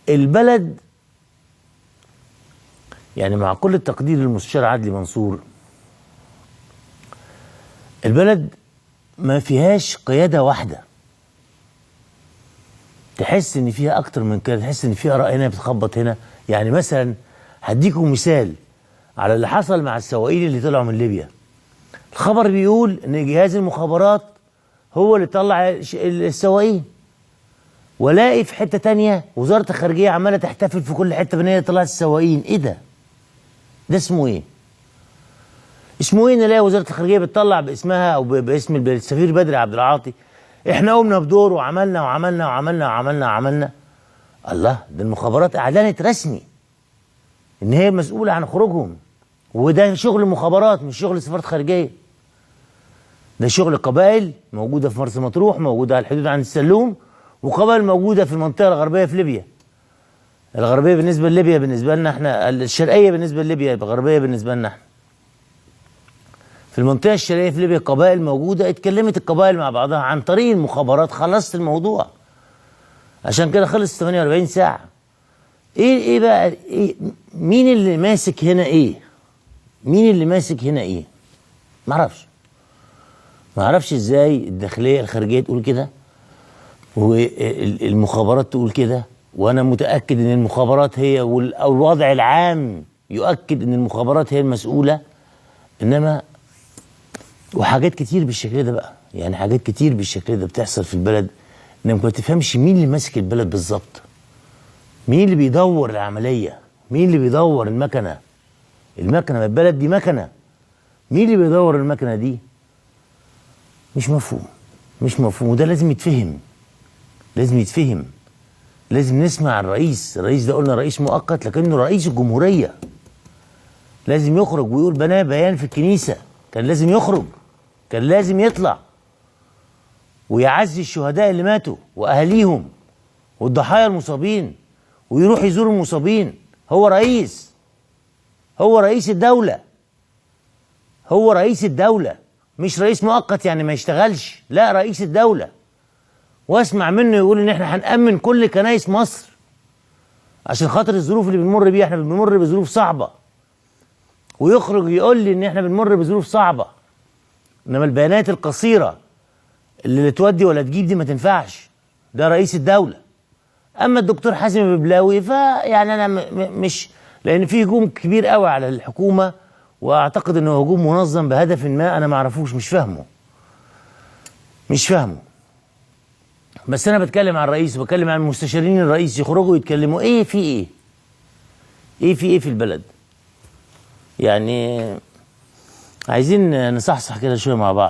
البلد يعني مع كل التقدير للمستشار عدلي منصور، البلد ما فيهاش قيادة واحدة. تحس ان فيها اكتر من كده، تحس ان فيها آراء هنا بتخبط هنا. يعني مثلا هديكم مثال على اللي حصل مع السواقين اللي طلعوا من ليبيا. الخبر بيقول ان جهاز المخابرات هو اللي طلع السواقين، ولاقي في حتة تانية وزارة الخارجية عمالة تحتفل في كل حتة بان هي طلعت السواقين. ايه ده؟ ده اسمه ايه؟ اسمه ايه ان الاقي وزارة الخارجية بتطلع باسمها او باسم السفير بدري عبد العاطي احنا قمنا بدور وعملنا وعملنا وعملنا وعملنا وعملنا. الله، ده المخابرات اعلنت رسمي ان هي مسؤولة عن خروجهم، وده شغل المخابرات مش شغل سفارة خارجية. ده شغل قبائل موجودة في مرسى مطروح، موجودة على الحدود عند السلوم، وقبائل موجودة في المنطقة الغربية في ليبيا. الغربية بالنسبة لليبيا بالنسبة لنا احنا، الشرقية بالنسبة لليبيا، الغربية بالنسبة لنا احنا. في المنطقة الشرقية في ليبيا قبائل موجودة، اتكلمت القبائل مع بعضها عن طريق المخابرات، خلصت الموضوع. عشان كده خلص 48 ساعة. ايه بقى ايه؟ مين اللي ماسك هنا ايه؟ مين اللي ماسك هنا ايه؟ معرفش ازاي الداخلية الخارجية تقول كده والمخابرات تقول كده، وانا متأكد ان المخابرات هي او الوضع العام يؤكد ان المخابرات هي المسؤولة. انما وحاجات كتير بالشكل ده بقى، يعني حاجات كتير بالشكل ده بتحصل في البلد، انك ما تفهمش مين اللي ماسك البلد بالظبط، مين اللي بيدور العملية، مين اللي بيدور المكنة. المكنة البلد دي مكنة، مين اللي بيدور المكنة دي؟ مش مفهوم، وده لازم يتفهم، لازم نسمع الرئيس ده قلنا رئيس مؤقت لكنه رئيس الجمهورية. لازم يخرج ويقول بيان في الكنيسة، كان لازم يخرج، كان لازم يطلع ويعزي الشهداء اللي ماتوا وأهاليهم والضحايا المصابين، ويروح يزور المصابين. هو رئيس الدولة، مش رئيس مؤقت يعني ما يشتغلش، لا رئيس الدولة. واسمع منه يقول ان احنا هنأمن كل كنايس مصر عشان خاطر الظروف اللي بنمر بيها، احنا بنمر بظروف صعبة، ويخرج يقول لي ان احنا بنمر بظروف صعبة. انما البيانات القصيرة اللي لا تودي ولا تجيب دي ما تنفعش، ده رئيس الدولة. اما الدكتور حازم الببلاوي فيعني انا مش، لان في هجوم كبير قوي على الحكومة، واعتقد انه هجوم منظم بهدف ما انا ما اعرفوش، مش فاهمه. بس انا بتكلم عن الرئيس وبتكلم عن مستشارين الرئيس يخرجوا يتكلموا ايه في ايه في البلد. يعني عايزين نصحصح كده شويه مع بعض.